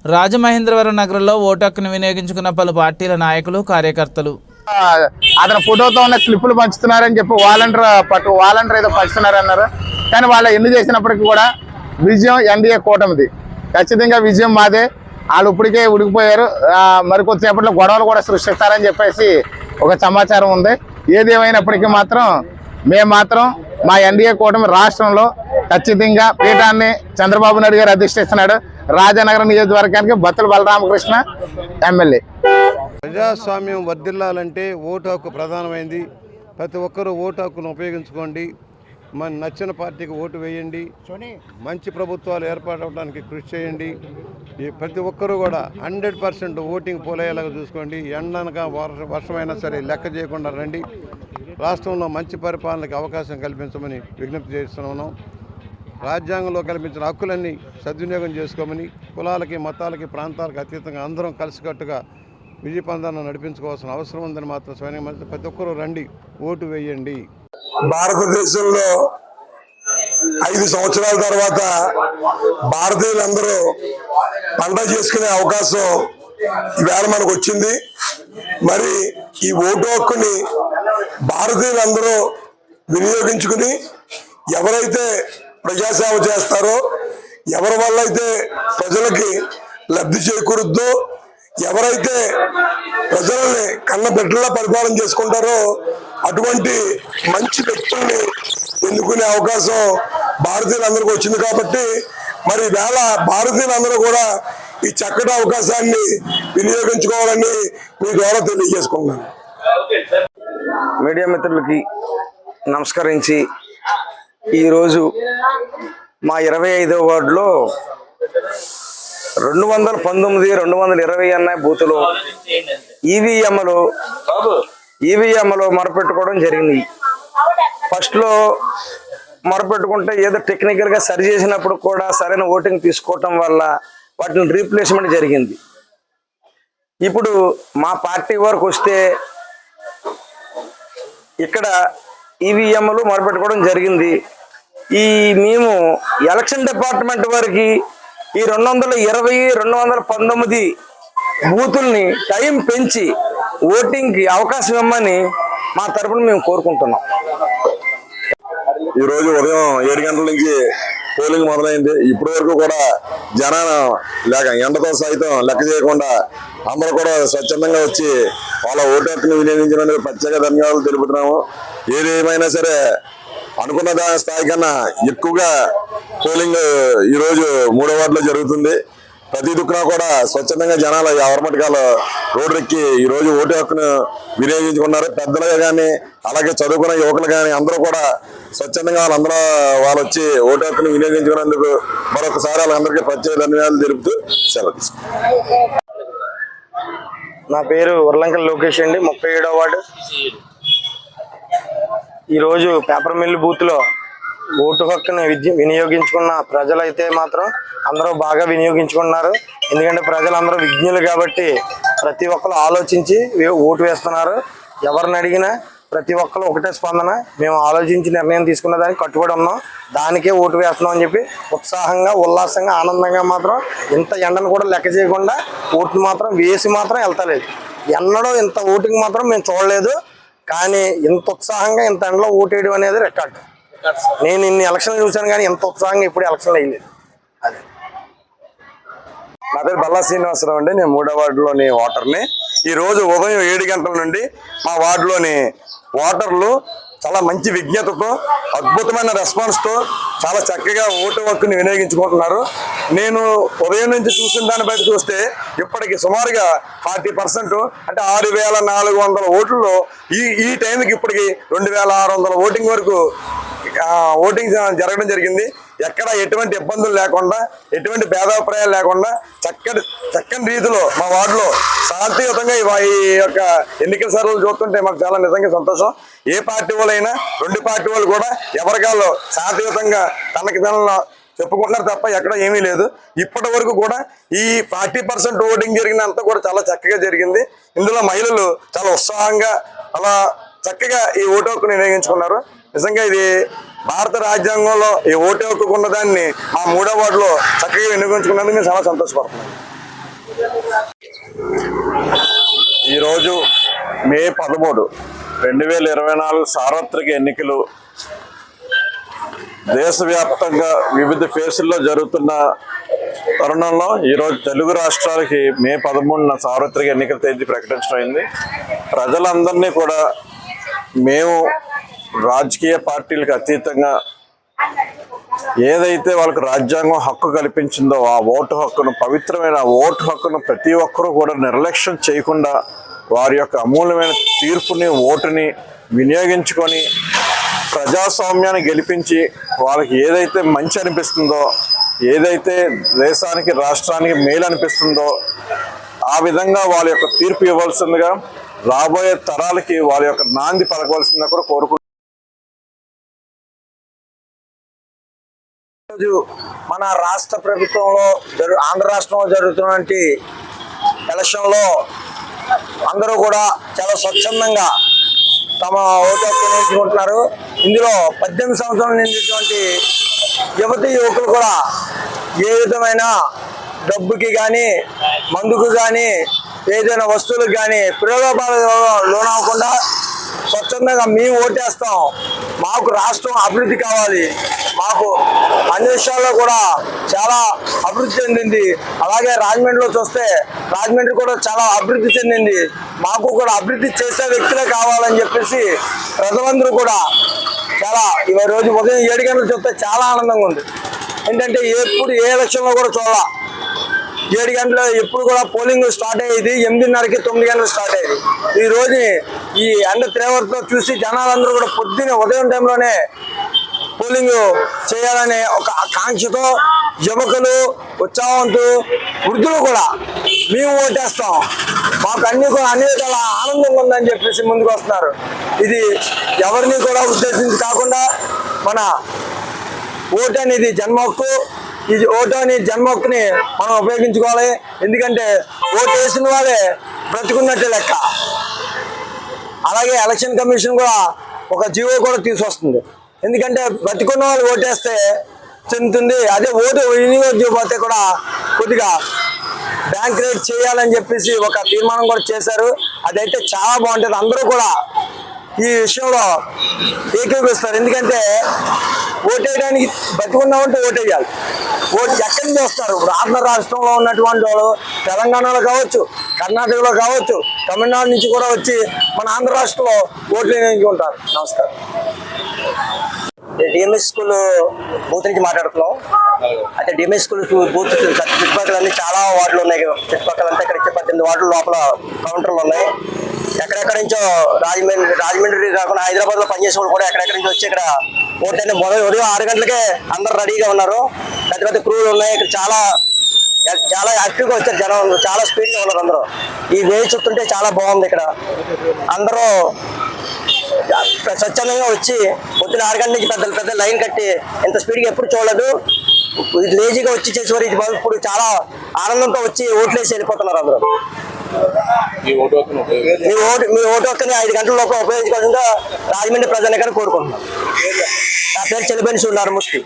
రాజమహేంద్రవరం నగరంలో ఓటు హక్కును వినియోగించుకున్న పలు పార్టీల నాయకులు కార్యకర్తలు అతను ఫోటోతో ఉన్న స్లిప్పులు పంచుతున్నారని చెప్పి వాలంటీర్ ఏదో పంచుతున్నారన్నారు. కానీ వాళ్ళు ఎన్ని చేసినప్పటికీ కూడా విజయం ఎన్డీఏ కూటమిది. ఖచ్చితంగా విజయం మాదే. వాళ్ళు ఇప్పటికే ఉడికిపోయారు. మరికొద్దిసేపట్లో గొడవలు కూడా సృష్టిస్తారని చెప్పేసి ఒక సమాచారం ఉంది. ఏది ఏమైనప్పటికీ మాత్రం మేము మాత్రం మా ఎన్డీఏ కూటమి రాష్ట్రంలో ఖచ్చితంగా పీఠాన్ని చంద్రబాబు నాయుడు గారు అధిష్టిస్తున్నాడు. రాజానగరం నియోజకవర్గానికి బత్తుల బలరామకృష్ణ ఎమ్మెల్యే. ప్రజాస్వామ్యం వర్ధిల్లాలంటే ఓటు హక్కు ప్రధానమైంది. ప్రతి ఒక్కరూ ఓటు హక్కును ఉపయోగించుకోండి. మన నచ్చిన పార్టీకి ఓటు వేయండి. మంచి ప్రభుత్వాలు ఏర్పడడానికి కృషి చేయండి. ప్రతి ఒక్కరూ కూడా 100% ఓటింగ్ పోలయ్యేలాగా చూసుకోండి. ఎండనక వర్షమైనా సరే లెక్క చేయకుండా రండి. రాష్ట్రంలో మంచి పరిపాలనకి అవకాశం కల్పించమని విజ్ఞప్తి చేస్తున్నాం. రాజ్యాంగంలో కల్పించిన హక్కులన్నీ సద్వినియోగం చేసుకోమని, కులాలకి మతాలకి ప్రాంతాలకు అతీతంగా అందరం కలిసికట్టుగా విజయపందాన్ని నడిపించుకోవాల్సిన అవసరం ఉందని మాత్రం స్వయంగా ప్రతి ఒక్కరూ రండి, ఓటు వేయండి. భారతదేశంలో 5 సంవత్సరాల తర్వాత భారతీయులందరూ పండగ చేసుకునే అవకాశం ఈవేళ మనకు వచ్చింది. మరి ఈ ఓటు హక్కుని భారతీయులందరూ వినియోగించుకుని ఎవరైతే ప్రజాసేవ చేస్తారో, ఎవరి వల్ల అయితే ప్రజలకి లబ్ధి చేకూరుద్దో, ఎవరైతే ప్రజల్ని కన్నబిడ్డలా పరిపాలన చేసుకుంటారో అటువంటి మంచి వ్యక్తుల్ని ఎన్నుకునే అవకాశం భారతీయులందరికీ వచ్చింది. కాబట్టి మరి వేళ భారతీయులందరూ కూడా ఈ చక్కటి అవకాశాన్ని వినియోగించుకోవాలని మీ ద్వారా తెలియజేసుకున్నాను. మీడియా మిత్రులకి నమస్కరించి ఈరోజు మా 25వ వార్డులో 219, 220 అన్న బూతులు ఈవీఎంలు మొరపెట్టుకోవడం జరిగింది. ఫస్ట్లో మొరపెట్టుకుంటే ఏదో టెక్నికల్గా సరి చేసినప్పుడు కూడా సరైన ఓటింగ్ తీసుకోవటం వల్ల వాటిని రీప్లేస్మెంట్ జరిగింది. ఇప్పుడు మా పార్టీ వరకు వస్తే ఇక్కడ ఈవీఎంలు మొరపెట్టుకోవడం జరిగింది. మేము ఎలక్షన్ డిపార్ట్మెంట్ వారికి ఈ 220, 219 బూతుల్ని టైం పెంచి ఓటింగ్కి అవకాశం ఇవ్వమని మా తరఫున మేము కోరుకుంటున్నాం. ఈరోజు ఉదయం 7 గంటల నుంచి పోలింగ్ మొదలైంది. ఇప్పటి వరకు కూడా జనాలు ఎండతో సైతం లెక్క చేయకుండా అందరూ కూడా స్వచ్ఛందంగా వచ్చి వాళ్ళ ఓటు హక్కును వినియోగించినందుకు ప్రత్యేక ధన్యవాదాలు తెలుపుతున్నాము. ఏది ఏమైనా సరే అనుకున్న స్థాయి కన్నా ఎక్కువగా పోలింగ్ ఈరోజు 3వ వార్డులో జరుగుతుంది. ప్రతి దిక్కున కూడా స్వచ్ఛందంగా జనాలు ఎవరమటికాలు రోడ్డెక్కి ఈరోజు ఓటు హక్కును వినియోగించుకున్నారు. పెద్దలుగా కానీ అలాగే చదువుకున్న యువకులు కానీ అందరూ కూడా స్వచ్ఛందంగా వాళ్ళు వచ్చి ఓటు హక్కును వినియోగించుకున్నందుకు మరొకసారి వాళ్ళందరికీ ప్రత్యేక ధన్యవాదాలు తెలుపుతూ సెలవు తీసుకుంటాం. నా పేరు ఉర్లంకల్ లోకేష్ అండి, 37వ వార్డు. ఈరోజు పేపర్ మిల్ బూత్లో ఓటు హక్కును వినియోగించుకున్న ప్రజలైతే మాత్రం అందరూ బాగా వినియోగించుకున్నారు. ఎందుకంటే ప్రజలందరూ విజ్ఞులు కాబట్టి ప్రతి ఒక్కరు ఆలోచించి ఓటు వేస్తున్నారు. ఎవరిని అడిగినా ప్రతి ఒక్కరు ఒకటే స్పందన, మేము ఆలోచించి నిర్ణయం తీసుకున్న దానికి కట్టుబడి ఉన్నాం, దానికే ఓటు వేస్తున్నాం అని చెప్పి ఉత్సాహంగా, ఉల్లాసంగా, ఆనందంగా మాత్రం ఇంత ఎండను కూడా లెక్క చేయకుండా ఓటు మాత్రం వేసి మాత్రం వెళ్తలేదు. ఎన్నడూ ఇంత ఓటింగ్ మాత్రం మేము చూడలేదు. కానీ ఇంత ఉత్సాహంగా ఇంత ఎండలో ఓటేయడం అనేది రికార్డు. నేను ఇన్ని ఎలక్షన్లు చూశాను కానీ ఇంత ఉత్సాహంగా ఇప్పుడు ఎలక్షన్లు అయ్యలేదు. అదే నా పేరు బల్లా శ్రీనివాసరావు అండి, నేను 3వ వార్డులోని ఓటర్ని. ఈరోజు ఉదయం 7 గంటల నుండి మా వార్డులోని ఓటర్లు చాలా మంచి విజ్ఞతతో, అద్భుతమైన రెస్పాన్స్తో చాలా చక్కగా ఓటు హక్కుని వినియోగించుకుంటున్నారు. నేను ఉదయం నుంచి చూసిన దాన్ని బయట చూస్తే ఇప్పటికి సుమారుగా 40% అంటే 6,400 ఓట్లలో ఈ టైంకి ఇప్పటికి 2,600 ఓటింగ్ వరకు ఓటింగ్ జరగడం జరిగింది. ఎక్కడ ఎటువంటి ఇబ్బందులు లేకుండా, ఎటువంటి భేదాభిప్రాయాలు లేకుండా చక్కని రీతిలో మా వార్డులో శాంతియుతంగా ఈ యొక్క ఎన్నికల సర్వలు చూస్తుంటే మాకు చాలా నిజంగా సంతోషం. ఏ పార్టీ వాళ్ళైనా 2 పార్టీ వాళ్ళు కూడా ఎవరికాల్లో శాంతియుతంగా తనకి చెప్పుకుంటున్నారు తప్ప ఎక్కడ ఏమీ లేదు. ఇప్పటి వరకు కూడా ఈ 40% ఓటింగ్ జరిగినంత కూడా చాలా చక్కగా జరిగింది. ఇందులో మహిళలు చాలా ఉత్సాహంగా అలా చక్కగా ఈ ఓటు హక్కును వినియోగించుకున్నారు. నిజంగా ఇది భారత రాజ్యాంగంలో ఈ ఓటు హక్కు ఉన్నదాన్ని మా 3వ వార్డులో చక్కగా వినియోగించుకున్నందుకు మేము చాలా సంతోషపడుతున్నాం. ఈరోజు మే 13, 2024 సార్వత్రిక ఎన్నికలు దేశవ్యాప్తంగా వివిధ ఫేసుల్లో జరుగుతున్న తరుణంలో ఈరోజు తెలుగు రాష్ట్రాలకి మే 13న సార్వత్రిక ఎన్నికల తేదీ ప్రకటించడమైంది. ప్రజలందరినీ కూడా మేము రాజకీయ పార్టీలకు అతీతంగా ఏదైతే వాళ్ళకు రాజ్యాంగం హక్కు కల్పించిందో ఆ ఓటు హక్కును, పవిత్రమైన ఓటు హక్కును ప్రతి ఒక్కరూ కూడా నిర్లక్ష్యం చేయకుండా వారి యొక్క అమూల్యమైన తీర్పుని, ఓటుని వినియోగించుకొని ప్రజాస్వామ్యాన్ని గెలిపించి వాళ్ళకి ఏదైతే మంచి అనిపిస్తుందో, ఏదైతే దేశానికి రాష్ట్రానికి మేలు అనిపిస్తుందో ఆ విధంగా వాళ్ళ యొక్క తీర్పు ఇవ్వాల్సిందిగా, రాబోయే తరాలకి వాళ్ళ యొక్క నాంది పలకవలసిందిగా కూడా కోరుకుంటున్నాను. మన రాష్ట్ర ప్రభుత్వంలో ఆంధ్ర రాష్ట్రంలో జరుగుతున్నటువంటి ఎలక్షన్లో అందరూ కూడా చాలా స్వచ్ఛందంగా తమ ఓటు హక్కు వినియోగించుకుంటున్నారు. ఇందులో 18 సంవత్సరాల నిండినటువంటి యువతీ యువకులు కూడా ఏ విధమైన డబ్బుకి కానీ, మందుకు కానీ, ఏదైనా వస్తువులకు కానీ ప్రలోభాలకు లోనవ్వకుండా స్వచ్ఛందంగా మేము ఓటేస్తాం, మాకు రాష్ట్రం అభివృద్ధి కావాలి, మాకు అన్ని విషయాల్లో కూడా చాలా అభివృద్ధి చెందింది, అలాగే రాజమండ్రిలో చూస్తే రాజమండ్రి కూడా చాలా అభివృద్ధి చెందింది, మాకు కూడా అభివృద్ధి చేసే వ్యక్తులే కావాలని చెప్పేసి ప్రజలందరూ కూడా చాలా ఈ రోజు ఉదయం 7 గంటలు చూస్తే చాలా ఆనందంగా ఉంది. ఏంటంటే ఎప్పుడు ఏ ఎలక్షన్లో కూడా చూడాల 7 గంటలు ఎప్పుడు కూడా పోలింగ్ స్టార్ట్ అయ్యేది 8:30కి 9 గంటలు స్టార్ట్ అయ్యేది. ఈ రోజు ఈ ఎండ తీవ్రతతో చూసి జనాలందరూ కూడా పొద్దున్న ఉదయం టైంలోనే పోలింగ్ చేయాలనే ఒక ఆకాంక్షతో యువకులు, ఉత్సాహవంతులు, వృద్ధులు కూడా మేము ఓటేస్తాం, మాకు అన్ని విధాల ఆనందంగా ఉందని చెప్పేసి ముందుకు వస్తున్నారు. ఇది ఎవరిని కూడా ఉద్దేశించి కాకుండా మన ఓటు అనేది జన్మ హక్కు. ఈ ఓటు అనే జన్మ హక్కుని మనం ఉపయోగించుకోవాలి. ఎందుకంటే ఓటు వేసిన వాళ్ళే బ్రతుకున్నట్టే లెక్క. అలాగే ఎలక్షన్ కమిషన్ కూడా ఒక జీవో కూడా తీసుకొస్తుంది. ఎందుకంటే బ్రతికున్న వాళ్ళు ఓటేస్తే చెందుతుంది, అదే ఓటు వినియోగించకపోతే కూడా కొద్దిగా బ్యాంక్ రేట్ చేయాలని చెప్పేసి ఒక తీర్మానం కూడా చేశారు. అదైతే చాలా బాగుంటుంది. అందరూ కూడా ఈ విషయంలో ఏకీభవిస్తారు. ఎందుకంటే ఓటేయడానికి బతికున్నామంటే ఓటేయాలి. ఓటు ఎక్కడి నుంచి వస్తారు? ఇప్పుడు ఆంధ్ర రాష్ట్రంలో ఉన్నటువంటి వాళ్ళు తెలంగాణలో కావచ్చు, కర్ణాటకలో కావచ్చు, తమిళనాడు నుంచి కూడా వచ్చి మన ఆంధ్ర రాష్ట్రంలో ఓట్లు వేయించుకుంటారు. నమస్కారం. డిఎంఎస్ స్కూల్ బూత్ నుంచి మాట్లాడుతున్నాం. అయితే డిఎంఎస్ స్కూల్ బూత్ చుట్టుపక్కల అన్ని చాలా వార్డులు ఉన్నాయి. చుట్టుపక్కల అంతా ఇక్కడ 18 వార్డుల లోపల కౌంటర్లు ఉన్నాయి. ఎక్కడెక్కడి నుంచో రాజమండ్రి కాకుండా హైదరాబాద్ లో పనిచేసే వాళ్ళు కూడా ఎక్కడెక్కడి నుంచి వచ్చి ఇక్కడ ఓటైనా ఉదయం 6 గంటలకే అందరు రెడీగా ఉన్నారు. పెద్ద పెద్ద క్రూలు ఉన్నాయి. ఇక్కడ చాలా యాక్టివ్గా వచ్చారు జనం, చాలా స్పీడ్గా ఉన్నారు అందరూ. ఈ వేచి చూస్తుంటే చాలా బాగుంది. ఇక్కడ అందరూ స్వచ్ఛందంగా వచ్చి పొద్దున 6 గంటల నుంచి పెద్ద లైన్ కట్టి ఎంత స్పీడ్గా ఎప్పుడు చూడలేదు. లేజీగా వచ్చి చేసేవారు. ఇప్పుడు చాలా ఆనందంతో వచ్చి ఓట్లేసి వెళ్ళిపోతున్నారు అందరూ. మీ ఓటు హక్కుని 5 గంటల లోపల ఉపయోగించుకోవాల్సిందిగా రాజమండ్రి ప్రజానికాన్ని కోరుకుంటున్నాం. నా పేరు చెలిబెని సున్నారమూర్తి.